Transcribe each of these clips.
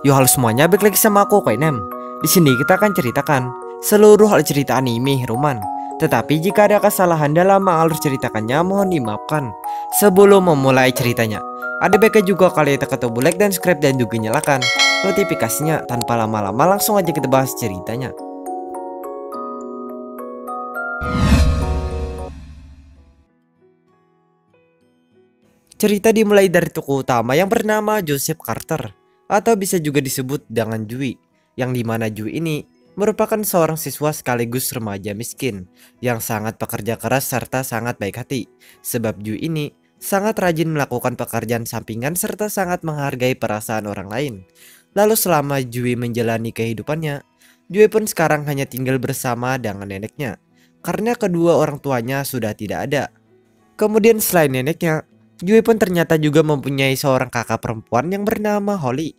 Yo halo semuanya, balik lagi sama aku Koinem. Di sini kita akan ceritakan seluruh alur cerita anime Heroman. Tetapi jika ada kesalahan dalam alur ceritakannya mohon dimaafkan. Sebelum memulai ceritanya, ada baiknya juga kalian tekan tombol like dan subscribe dan juga nyalakan notifikasinya. Tanpa lama-lama langsung aja kita bahas ceritanya. Cerita dimulai dari tokoh utama yang bernama Joseph Carter, atau bisa juga disebut dengan Jui, yang dimana Jui ini merupakan seorang siswa sekaligus remaja miskin yang sangat pekerja keras serta sangat baik hati. Sebab Jui ini sangat rajin melakukan pekerjaan sampingan serta sangat menghargai perasaan orang lain. Lalu selama Jui menjalani kehidupannya, Jui pun sekarang hanya tinggal bersama dengan neneknya karena kedua orang tuanya sudah tidak ada. Kemudian selain neneknya, Jui pun ternyata juga mempunyai seorang kakak perempuan yang bernama Holly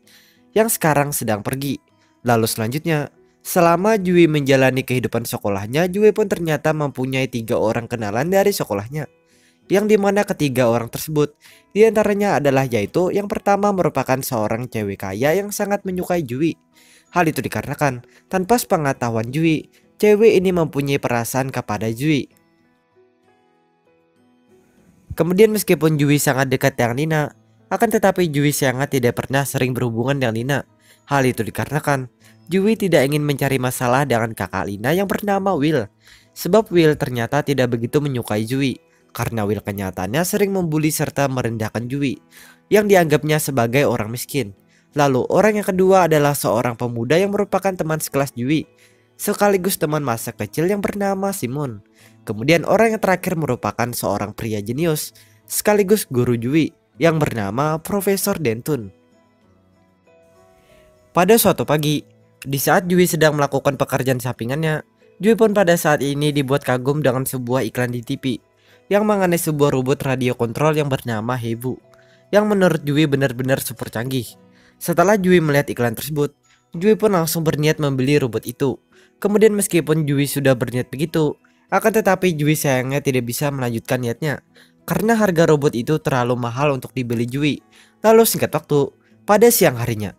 yang sekarang sedang pergi. Lalu selanjutnya, selama Jui menjalani kehidupan sekolahnya, Jui pun ternyata mempunyai 3 orang kenalan dari sekolahnya, yang dimana ketiga orang tersebut diantaranya adalah yaitu yang pertama merupakan seorang cewek kaya yang sangat menyukai Jui. Hal itu dikarenakan tanpa sepengetahuan Jui, cewek ini mempunyai perasaan kepada Jui. Kemudian meskipun Jui sangat dekat dengan Lina, akan tetapi Jui sangat tidak pernah sering berhubungan dengan Lina. Hal itu dikarenakan Jui tidak ingin mencari masalah dengan kakak Lina yang bernama Will. Sebab Will ternyata tidak begitu menyukai Jui, karena Will kenyataannya sering membuli serta merendahkan Jui, yang dianggapnya sebagai orang miskin. Lalu orang yang kedua adalah seorang pemuda yang merupakan teman sekelas Jui, sekaligus teman masa kecil yang bernama Simon. Kemudian orang yang terakhir merupakan seorang pria jenius sekaligus guru Jui yang bernama Profesor Dentun. Pada suatu pagi, di saat Jui sedang melakukan pekerjaan sampingannya, Jui pun pada saat ini dibuat kagum dengan sebuah iklan di TV yang mengenai sebuah robot radio kontrol yang bernama Hebu, yang menurut Jui benar-benar super canggih. Setelah Jui melihat iklan tersebut, Jui pun langsung berniat membeli robot itu. Kemudian meskipun Jui sudah berniat begitu, akan tetapi Jui sayangnya tidak bisa melanjutkan niatnya karena harga robot itu terlalu mahal untuk dibeli Jui. Lalu singkat waktu, pada siang harinya,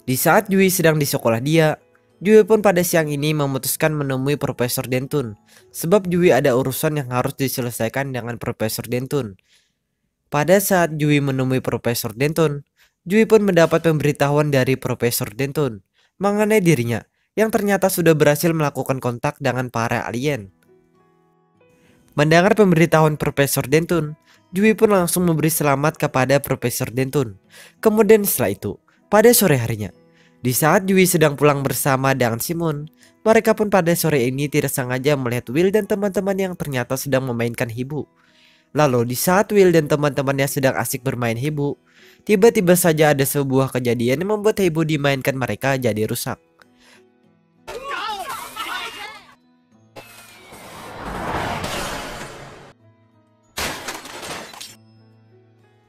di saat Jui sedang di sekolah dia, Jui pun pada siang ini memutuskan menemui Profesor Dentun. Sebab Jui ada urusan yang harus diselesaikan dengan Profesor Dentun. Pada saat Jui menemui Profesor Dentun, Jui pun mendapat pemberitahuan dari Profesor Dentun mengenai dirinya yang ternyata sudah berhasil melakukan kontak dengan para alien. Mendengar pemberitahuan Profesor Dentun, Jui pun langsung memberi selamat kepada Profesor Dentun. Kemudian setelah itu, pada sore harinya, di saat Jui sedang pulang bersama dengan Simon, mereka pun pada sore ini tidak sengaja melihat Will dan teman-teman yang ternyata sedang memainkan Hebu. Lalu di saat Will dan teman-temannya sedang asik bermain Hebu, tiba-tiba saja ada sebuah kejadian yang membuat Hebu dimainkan mereka jadi rusak.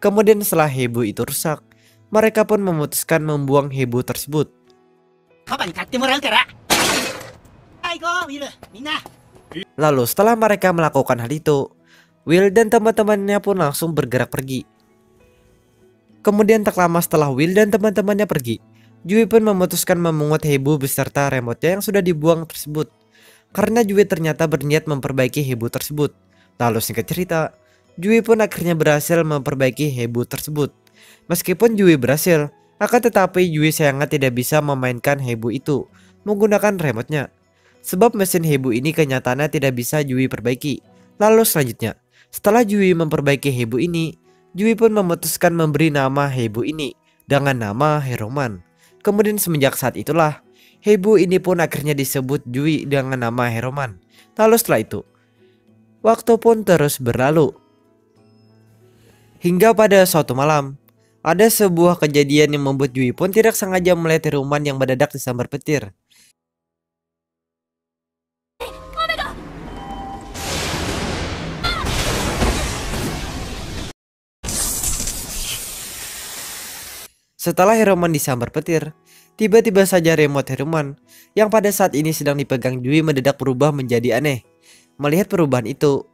Kemudian setelah Hebu itu rusak, mereka pun memutuskan membuang Hebu tersebut. Lalu setelah mereka melakukan hal itu, Will dan teman-temannya pun langsung bergerak pergi. Kemudian tak lama setelah Will dan teman-temannya pergi, Jui pun memutuskan memungut Hebu beserta remote-nya yang sudah dibuang tersebut. Karena Jui ternyata berniat memperbaiki Hebu tersebut. Lalu singkat cerita, Jui pun akhirnya berhasil memperbaiki Hebu tersebut. Meskipun Jui berhasil, akan tetapi Jui sayangnya tidak bisa memainkan Hebu itu menggunakan remote-nya. Sebab mesin Hebu ini kenyataannya tidak bisa Jui perbaiki. Lalu selanjutnya, setelah Jui memperbaiki Hebu ini, Jui pun memutuskan memberi nama Hebu ini dengan nama Heroman. Kemudian semenjak saat itulah, Hebu ini pun akhirnya disebut Jui dengan nama Heroman. Lalu setelah itu, waktu pun terus berlalu. Hingga pada suatu malam, ada sebuah kejadian yang membuat Jui pun tidak sengaja melihat Heroman yang mendadak disambar petir. Setelah Heroman disambar petir, tiba-tiba saja remote Heroman yang pada saat ini sedang dipegang Jui mendadak berubah menjadi aneh. Melihat perubahan itu,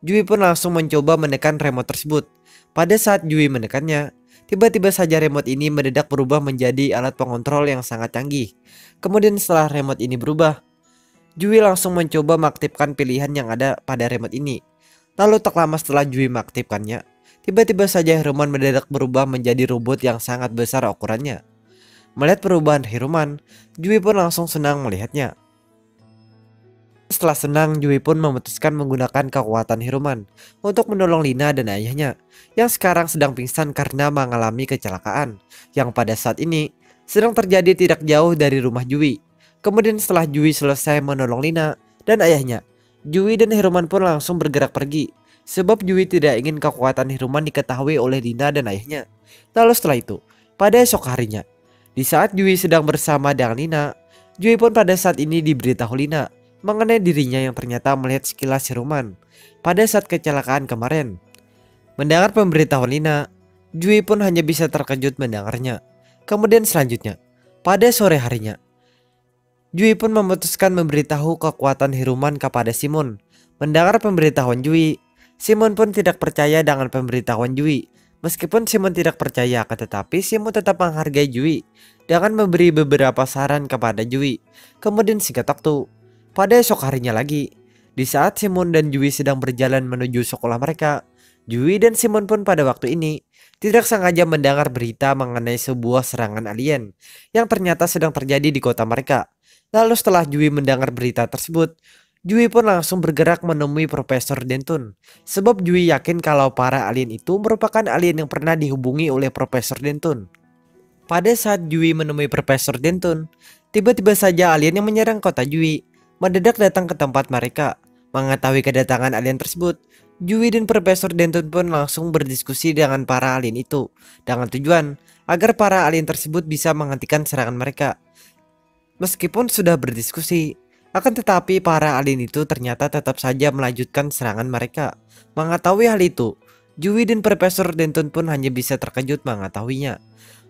Jui pun langsung mencoba menekan remote tersebut. Pada saat Jui menekannya, Tiba-tiba saja remote ini mendadak berubah menjadi alat pengontrol yang sangat canggih. Kemudian setelah remote ini berubah, Jui langsung mencoba mengaktifkan pilihan yang ada pada remote ini. Lalu tak lama setelah Jui mengaktifkannya, tiba-tiba saja Hiruman mendadak berubah menjadi robot yang sangat besar ukurannya. Melihat perubahan Hiruman, Jui pun langsung senang melihatnya. Setelah senang, Jui pun memutuskan menggunakan kekuatan Hiruman untuk menolong Lina dan ayahnya yang sekarang sedang pingsan karena mengalami kecelakaan yang pada saat ini sedang terjadi tidak jauh dari rumah Jui. Kemudian setelah Jui selesai menolong Lina dan ayahnya, Jui dan Hiruman pun langsung bergerak pergi sebab Jui tidak ingin kekuatan Hiruman diketahui oleh Lina dan ayahnya. Lalu setelah itu, pada esok harinya, di saat Jui sedang bersama dengan Lina, Jui pun pada saat ini diberitahu Lina mengenai dirinya yang ternyata melihat sekilas Hiruman pada saat kecelakaan kemarin. Mendengar pemberitahuan Lina, Jui pun hanya bisa terkejut mendengarnya. Kemudian selanjutnya, pada sore harinya, Jui pun memutuskan memberitahu kekuatan Hiruman kepada Simon. Mendengar pemberitahuan Jui, Simon pun tidak percaya dengan pemberitahuan Jui. Meskipun Simon tidak percaya, akan tetapi Simon tetap menghargai Jui dengan memberi beberapa saran kepada Jui. Kemudian singkat waktu, pada esok harinya lagi, di saat Simon dan Jui sedang berjalan menuju sekolah mereka, Jui dan Simon pun pada waktu ini tidak sengaja mendengar berita mengenai sebuah serangan alien yang ternyata sedang terjadi di kota mereka. Lalu setelah Jui mendengar berita tersebut, Jui pun langsung bergerak menemui Profesor Denton. Sebab Jui yakin kalau para alien itu merupakan alien yang pernah dihubungi oleh Profesor Denton. Pada saat Jui menemui Profesor Denton, tiba-tiba saja alien yang menyerang kota Jui mendadak datang ke tempat mereka. Mengetahui kedatangan alien tersebut, Jui dan Profesor Denton pun langsung berdiskusi dengan para alien itu dengan tujuan agar para alien tersebut bisa menghentikan serangan mereka. Meskipun sudah berdiskusi, akan tetapi para alien itu ternyata tetap saja melanjutkan serangan mereka. Mengetahui hal itu, Jui dan Profesor Denton pun hanya bisa terkejut mengetahuinya.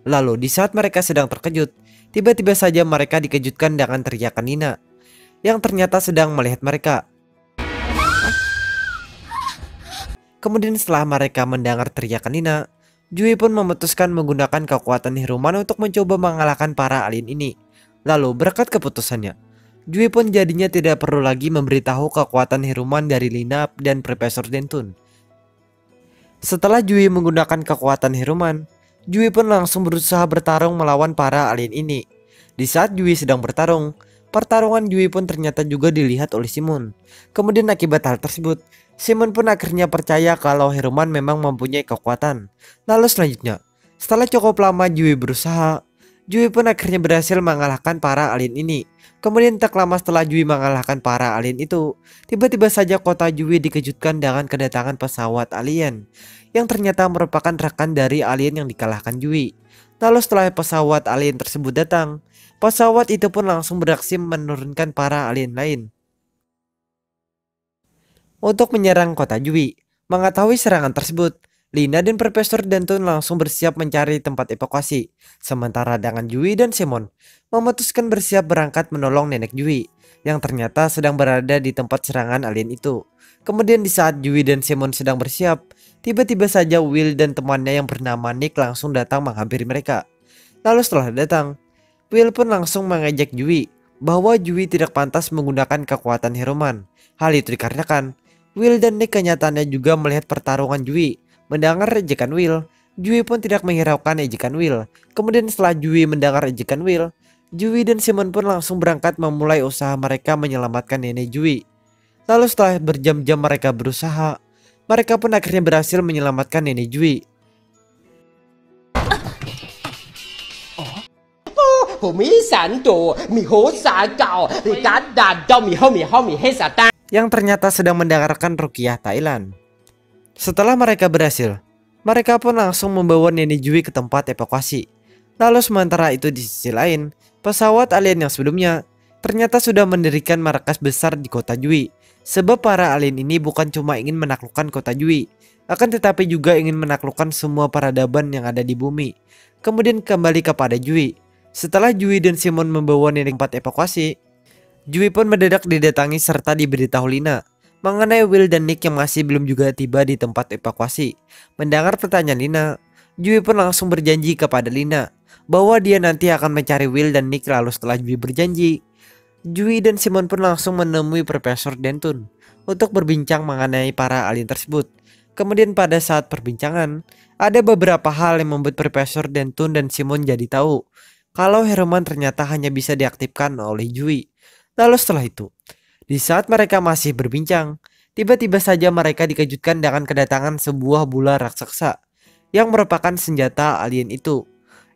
Lalu di saat mereka sedang terkejut, tiba-tiba saja mereka dikejutkan dengan teriakan Nina yang ternyata sedang melihat mereka. Kemudian setelah mereka mendengar teriakan Nina, Jui pun memutuskan menggunakan kekuatan Hiruman untuk mencoba mengalahkan para alien ini. Lalu berkat keputusannya, Jui pun jadinya tidak perlu lagi memberitahu kekuatan Hiruman dari Lina dan Profesor Denton. Setelah Jui menggunakan kekuatan Hiruman, Jui pun langsung berusaha bertarung melawan para alien ini. Di saat Jui sedang bertarung, pertarungan Jui pun ternyata juga dilihat oleh Simon. Kemudian akibat hal tersebut, Simon pun akhirnya percaya kalau Hiruman memang mempunyai kekuatan. Lalu selanjutnya, setelah cukup lama Jui berusaha, Jui pun akhirnya berhasil mengalahkan para alien ini. Kemudian tak lama setelah Jui mengalahkan para alien itu, tiba-tiba saja kota Jui dikejutkan dengan kedatangan pesawat alien yang ternyata merupakan rekan dari alien yang dikalahkan Jui. Lalu setelah pesawat alien tersebut datang, pesawat itu pun langsung beraksi menurunkan para alien lain untuk menyerang kota Jui. Mengetahui serangan tersebut, Lina dan Profesor Denton langsung bersiap mencari tempat evakuasi. Sementara dengan Jui dan Simon memutuskan bersiap berangkat menolong nenek Jui yang ternyata sedang berada di tempat serangan alien itu. Kemudian di saat Jui dan Simon sedang bersiap, tiba-tiba saja Will dan temannya yang bernama Nick langsung datang menghampiri mereka. Lalu setelah datang, Will pun langsung mengejek Jui bahwa Jui tidak pantas menggunakan kekuatan Hiruman. Hal itu dikarenakan Will dan Nick kenyataannya juga melihat pertarungan Jui. Mendengar ejekan Will, Jui pun tidak menghiraukan ejekan Will. Kemudian setelah Jui mendengar ejekan Will, Jui dan Simon pun langsung berangkat memulai usaha mereka menyelamatkan nenek Jui. Lalu setelah berjam-jam mereka berusaha, mereka pun akhirnya berhasil menyelamatkan nenek Jui. Yang ternyata sedang mendengarkan ruqyah Thailand. Setelah mereka berhasil, mereka pun langsung membawa nenek Jui ke tempat evakuasi. Lalu sementara itu di sisi lain, pesawat alien yang sebelumnya ternyata sudah mendirikan markas besar di kota Jui. Sebab para alien ini bukan cuma ingin menaklukkan kota Jui, akan tetapi juga ingin menaklukkan semua peradaban yang ada di bumi. Kemudian kembali kepada Jui. Setelah Jui dan Simon membawa nenek tempat evakuasi, Jui pun mendadak didatangi serta diberitahu Lina mengenai Will dan Nick yang masih belum juga tiba di tempat evakuasi. Mendengar pertanyaan Lina, Jui pun langsung berjanji kepada Lina bahwa dia nanti akan mencari Will dan Nick. Lalu setelah Jui berjanji, Jui dan Simon pun langsung menemui Profesor Denton untuk berbincang mengenai para alien tersebut. Kemudian pada saat perbincangan, ada beberapa hal yang membuat Profesor Denton dan Simon jadi tahu kalau Herman ternyata hanya bisa diaktifkan oleh Jui. Lalu setelah itu, di saat mereka masih berbincang, tiba-tiba saja mereka dikejutkan dengan kedatangan sebuah bola raksasa yang merupakan senjata alien itu,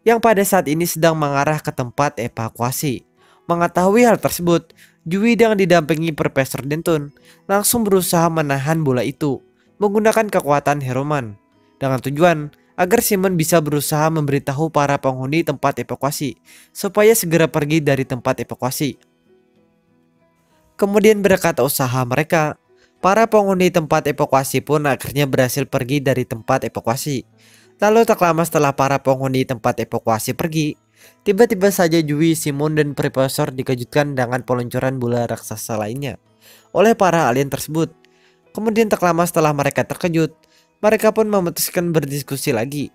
yang pada saat ini sedang mengarah ke tempat evakuasi. Mengetahui hal tersebut, Jui yang didampingi Profesor Denton langsung berusaha menahan bola itu menggunakan kekuatan Herman dengan tujuan agar Simon bisa berusaha memberitahu para penghuni tempat evakuasi supaya segera pergi dari tempat evakuasi. Kemudian berkat usaha mereka, para penghuni tempat evakuasi pun akhirnya berhasil pergi dari tempat evakuasi. Lalu tak lama setelah para penghuni tempat evakuasi pergi, tiba-tiba saja Jui, Simon, dan Profesor dikejutkan dengan peluncuran bola raksasa lainnya oleh para alien tersebut. Kemudian tak lama setelah mereka terkejut, mereka pun memutuskan berdiskusi lagi.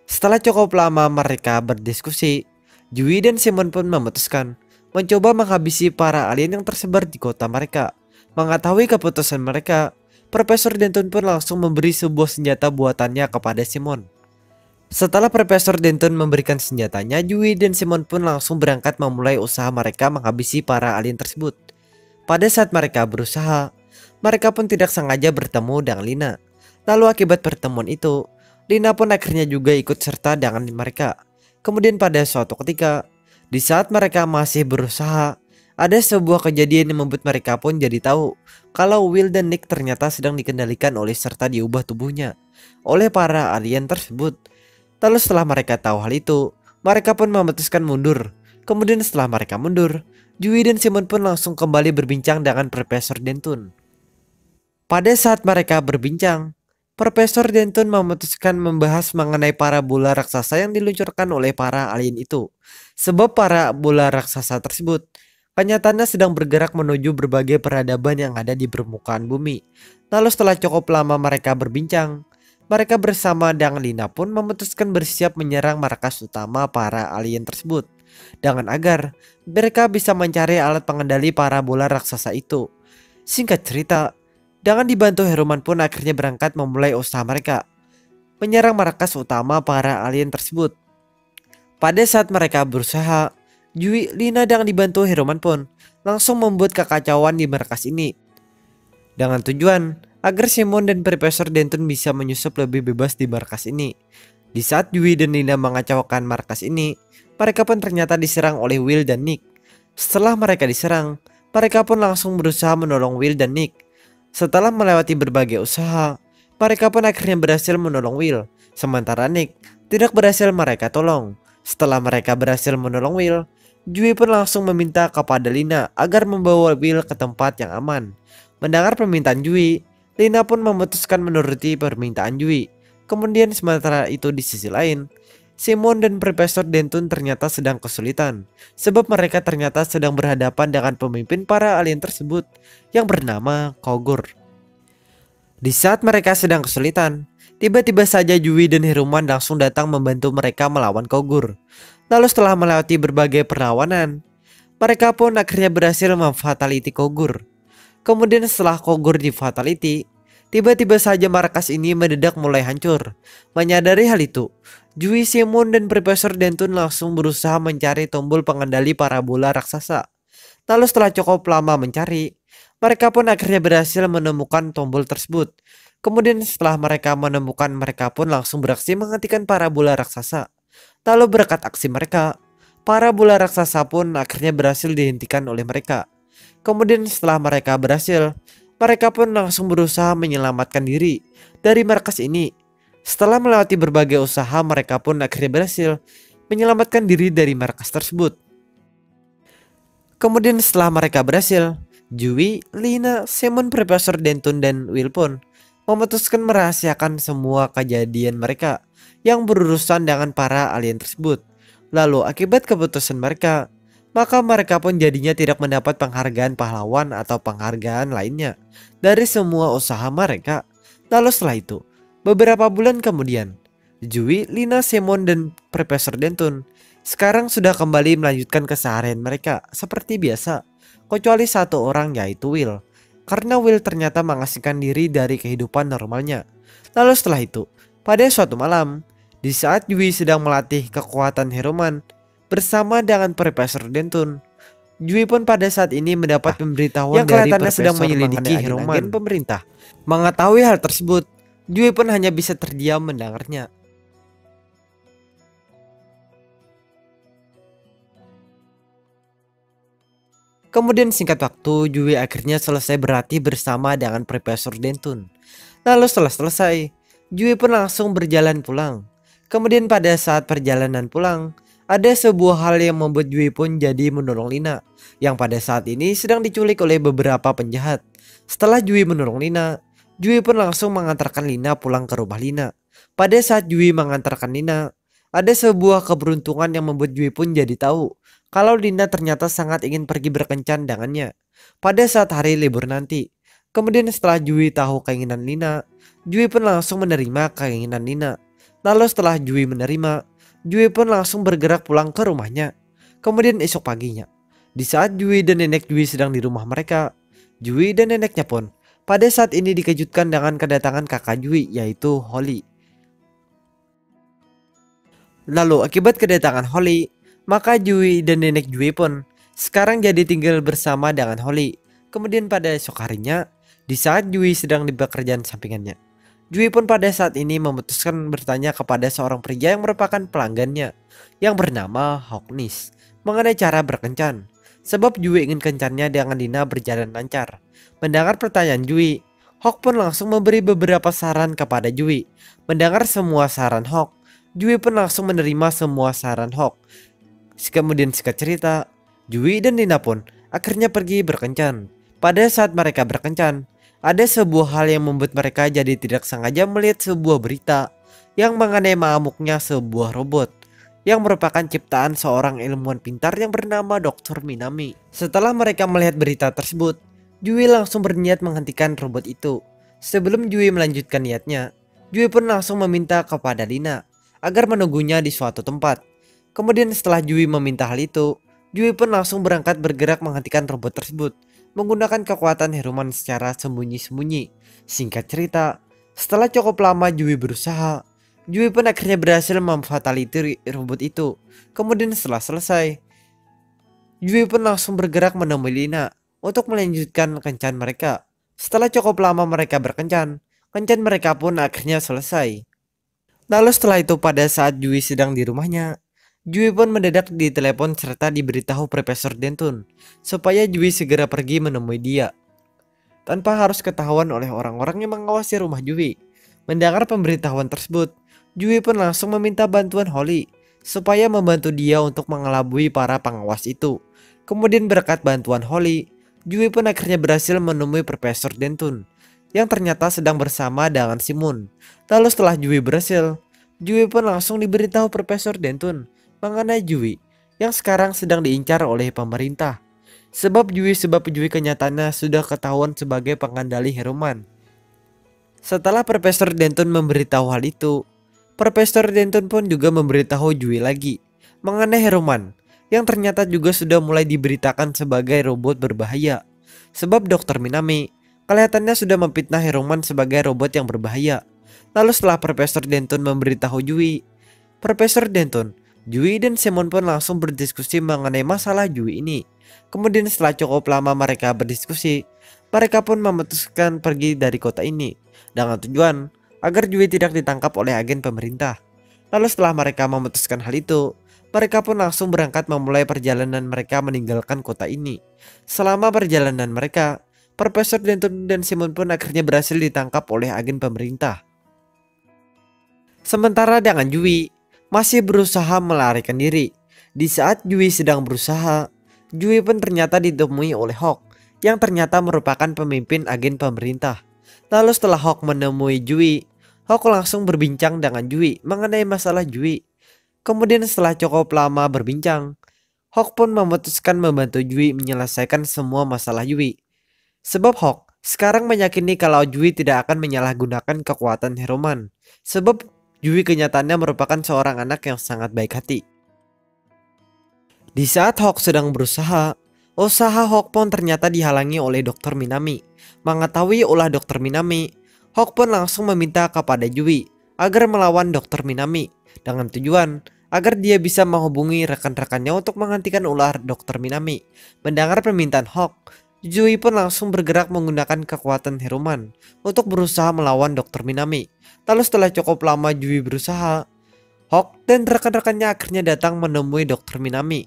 Setelah cukup lama mereka berdiskusi, Jui dan Simon pun memutuskan mencoba menghabisi para alien yang tersebar di kota mereka. Mengetahui keputusan mereka, Profesor Denton pun langsung memberi sebuah senjata buatannya kepada Simon. Setelah Profesor Denton memberikan senjatanya, Jui dan Simon pun langsung berangkat memulai usaha mereka menghabisi para alien tersebut. Pada saat mereka berusaha, mereka pun tidak sengaja bertemu dengan Lina. Lalu akibat pertemuan itu, Lina pun akhirnya juga ikut serta dengan mereka. Kemudian pada suatu ketika, di saat mereka masih berusaha, ada sebuah kejadian yang membuat mereka pun jadi tahu kalau Will dan Nick ternyata sedang dikendalikan oleh serta diubah tubuhnya oleh para alien tersebut. Lalu setelah mereka tahu hal itu, mereka pun memutuskan mundur. Kemudian setelah mereka mundur, Jui dan Simon pun langsung kembali berbincang dengan Profesor Denton. Pada saat mereka berbincang, Profesor Denton memutuskan membahas mengenai para bola raksasa yang diluncurkan oleh para alien itu. Sebab para bola raksasa tersebut kenyataannya sedang bergerak menuju berbagai peradaban yang ada di permukaan bumi. Lalu setelah cukup lama mereka berbincang, mereka bersama dengan Lina pun memutuskan bersiap menyerang markas utama para alien tersebut dengan agar mereka bisa mencari alat pengendali para bola raksasa itu. Singkat cerita, dengan dibantu Herman pun akhirnya berangkat memulai usaha mereka menyerang markas utama para alien tersebut. Pada saat mereka berusaha, Jui, Lina dengan dibantu Herman pun langsung membuat kekacauan di markas ini dengan tujuan agar Simon dan Profesor Denton bisa menyusup lebih bebas di markas ini. Di saat Jui dan Lina mengacaukan markas ini, mereka pun ternyata diserang oleh Will dan Nick. Setelah mereka diserang, mereka pun langsung berusaha menolong Will dan Nick. Setelah melewati berbagai usaha, mereka pun akhirnya berhasil menolong Will, sementara Nick tidak berhasil mereka tolong. Setelah mereka berhasil menolong Will, Jui pun langsung meminta kepada Lina agar membawa Will ke tempat yang aman. Mendengar permintaan Jui, Lina pun memutuskan menuruti permintaan Jui. Kemudian sementara itu di sisi lain, Simon dan Profesor Denton ternyata sedang kesulitan, sebab mereka ternyata sedang berhadapan dengan pemimpin para alien tersebut yang bernama Kogur. Di saat mereka sedang kesulitan, tiba-tiba saja Jui dan Herman langsung datang membantu mereka melawan Kogur. Lalu setelah melewati berbagai perlawanan, mereka pun akhirnya berhasil memfataliti Kogur. Kemudian setelah Kogur di fatality, tiba-tiba saja markas ini mendadak mulai hancur. Menyadari hal itu, Jui, Simon, dan Profesor Denton langsung berusaha mencari tombol pengendali para bola raksasa. Lalu setelah cukup lama mencari, mereka pun akhirnya berhasil menemukan tombol tersebut. Kemudian setelah mereka menemukan, mereka pun langsung beraksi menghentikan para bola raksasa. Lalu berkat aksi mereka, para bola raksasa pun akhirnya berhasil dihentikan oleh mereka. Kemudian setelah mereka berhasil, mereka pun langsung berusaha menyelamatkan diri dari markas ini. Setelah melewati berbagai usaha, mereka pun akhirnya berhasil menyelamatkan diri dari markas tersebut. Kemudian setelah mereka berhasil, Jui, Lina, Simon, Profesor Denton, dan Will pun memutuskan merahasiakan semua kejadian mereka yang berurusan dengan para alien tersebut. Lalu akibat keputusan mereka, maka mereka pun jadinya tidak mendapat penghargaan pahlawan atau penghargaan lainnya dari semua usaha mereka. Lalu setelah itu, beberapa bulan kemudian, Jui, Lina, Simon, dan Profesor Denton sekarang sudah kembali melanjutkan keseharian mereka seperti biasa, kecuali satu orang yaitu Will. Karena Will ternyata mengasingkan diri dari kehidupan normalnya. Lalu setelah itu, pada suatu malam, di saat Yui sedang melatih kekuatan Heroman bersama dengan Profesor Denton, Yui pun pada saat ini mendapat pemberitahuan yang kelihatannya sedang menyelidiki Heroman pemerintah. Mengetahui hal tersebut, Yui pun hanya bisa terdiam mendengarnya. Kemudian singkat waktu, Yui akhirnya selesai berlatih bersama dengan Profesor Denton. Lalu setelah selesai, Yui pun langsung berjalan pulang. Kemudian pada saat perjalanan pulang, ada sebuah hal yang membuat Yui pun jadi menolong Lina, yang pada saat ini sedang diculik oleh beberapa penjahat. Setelah Yui menolong Lina, Yui pun langsung mengantarkan Lina pulang ke rumah Lina. Pada saat Yui mengantarkan Lina, ada sebuah keberuntungan yang membuat Yui pun jadi tahu kalau Lina ternyata sangat ingin pergi berkencan dengannya pada saat hari libur nanti. Kemudian setelah Yui tahu keinginan Lina, Yui pun langsung menerima keinginan Lina. Lalu setelah Yui menerima, Yui pun langsung bergerak pulang ke rumahnya. Kemudian esok paginya, di saat Yui dan nenek Yui sedang di rumah mereka, Yui dan neneknya pun pada saat ini dikejutkan dengan kedatangan kakak Yui yaitu Holly. Lalu akibat kedatangan Holly, maka Yui dan nenek Yui pun sekarang jadi tinggal bersama dengan Holly. Kemudian pada esok harinya, di saat Yui sedang di pekerjaan sampingannya, Yui pun pada saat ini memutuskan bertanya kepada seorang pria yang merupakan pelanggannya yang bernama Hawknis mengenai cara berkencan. Sebab Yui ingin kencannya dengan Lina berjalan lancar. Mendengar pertanyaan Yui, Hawk pun langsung memberi beberapa saran kepada Yui. Mendengar semua saran Hawk, Yui pun langsung menerima semua saran Hawk. Kemudian singkat cerita, Yui dan Lina pun akhirnya pergi berkencan. Pada saat mereka berkencan, ada sebuah hal yang membuat mereka jadi tidak sengaja melihat sebuah berita yang mengenai mengamuknya sebuah robot yang merupakan ciptaan seorang ilmuwan pintar yang bernama Dr. Minami. Setelah mereka melihat berita tersebut, Yui langsung berniat menghentikan robot itu. Sebelum Yui melanjutkan niatnya, Yui pun langsung meminta kepada Lina agar menunggunya di suatu tempat. Kemudian setelah Yui meminta hal itu, Yui pun langsung berangkat bergerak menghentikan robot tersebut menggunakan kekuatan Heroman secara sembunyi-sembunyi. Singkat cerita, setelah cukup lama Yui berusaha, Yui pun akhirnya berhasil memfataliti robot itu. Kemudian setelah selesai, Yui pun langsung bergerak menemui Lina untuk melanjutkan kencan mereka. Setelah cukup lama mereka berkencan, kencan mereka pun akhirnya selesai. Lalu setelah itu pada saat Yui sedang di rumahnya, Yui pun mendadak ditelepon serta diberitahu Profesor Denton supaya Yui segera pergi menemui dia tanpa harus ketahuan oleh orang-orang yang mengawasi rumah Yui. Mendengar pemberitahuan tersebut, Yui pun langsung meminta bantuan Holly supaya membantu dia untuk mengelabui para pengawas itu. Kemudian berkat bantuan Holly, Yui pun akhirnya berhasil menemui Profesor Denton yang ternyata sedang bersama dengan Simon. Lalu setelah Yui berhasil, Yui pun langsung diberitahu Profesor Denton mengenai Yui yang sekarang sedang diincar oleh pemerintah. Sebab Yui kenyataannya sudah ketahuan sebagai pengendali Heroman. Setelah Profesor Denton memberitahu hal itu, Profesor Denton pun juga memberitahu Yui lagi mengenai Heroman yang ternyata juga sudah mulai diberitakan sebagai robot berbahaya. Sebab Dr. Minami kelihatannya sudah memfitnah Heroman sebagai robot yang berbahaya. Lalu setelah Profesor Denton memberitahu Yui, Profesor Denton, Yui dan Simon pun langsung berdiskusi mengenai masalah Yui ini. Kemudian setelah cukup lama mereka berdiskusi, mereka pun memutuskan pergi dari kota ini dengan tujuan agar Yui tidak ditangkap oleh agen pemerintah. Lalu setelah mereka memutuskan hal itu, mereka pun langsung berangkat memulai perjalanan mereka meninggalkan kota ini. Selama perjalanan mereka, Profesor Denton dan Simon pun akhirnya berhasil ditangkap oleh agen pemerintah. Sementara dengan Yui masih berusaha melarikan diri. Di saat Yui sedang berusaha, Yui pun ternyata ditemui oleh Hawk yang ternyata merupakan pemimpin agen pemerintah. Lalu setelah Hawk menemui Yui, Hawk langsung berbincang dengan Yui mengenai masalah Yui. Kemudian setelah cukup lama berbincang, Hawk pun memutuskan membantu Yui menyelesaikan semua masalah Yui. Sebab Hawk sekarang meyakini kalau Yui tidak akan menyalahgunakan kekuatan Heroman. Sebab Yui kenyataannya merupakan seorang anak yang sangat baik hati. Di saat Hawk sedang berusaha, usaha Hawk pun ternyata dihalangi oleh Dr. Minami. Mengetahui ulah Dr. Minami, Hawk pun langsung meminta kepada Yui agar melawan Dr. Minami dengan tujuan agar dia bisa menghubungi rekan-rekannya untuk menghentikan ulah Dr. Minami. Mendengar permintaan Hawk, Yui pun langsung bergerak menggunakan kekuatan Heruman untuk berusaha melawan Dr. Minami. Lalu setelah cukup lama Yui berusaha, Hawk dan rekan-rekannya akhirnya datang menemui Dr. Minami.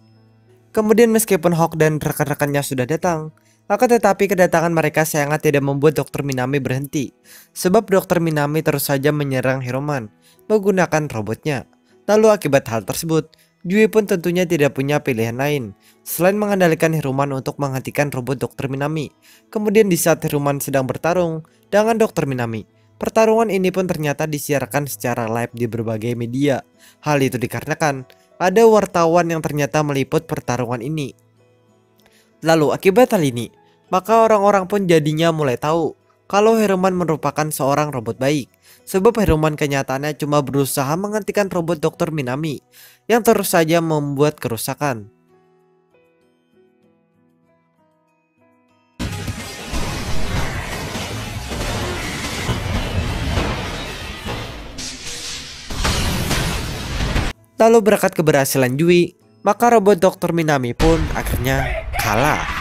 Kemudian meskipun Hawk dan rekan-rekannya sudah datang, akan tetapi kedatangan mereka sangat tidak membuat Dr. Minami berhenti. Sebab Dr. Minami terus saja menyerang Heruman menggunakan robotnya. Lalu akibat hal tersebut, Yui pun tentunya tidak punya pilihan lain selain mengandalkan Heruman untuk menghentikan robot Dr. Minami. Kemudian di saat Heruman sedang bertarung dengan Dr. Minami, pertarungan ini pun ternyata disiarkan secara live di berbagai media. Hal itu dikarenakan ada wartawan yang ternyata meliput pertarungan ini. Lalu akibat hal ini, maka orang-orang pun jadinya mulai tahu kalau Heruman merupakan seorang robot baik. Sebab Heruman kenyataannya cuma berusaha menghentikan robot Dr. Minami yang terus saja membuat kerusakan. Lalu berkat keberhasilan Yui, maka robot Dr. Minami pun akhirnya kalah.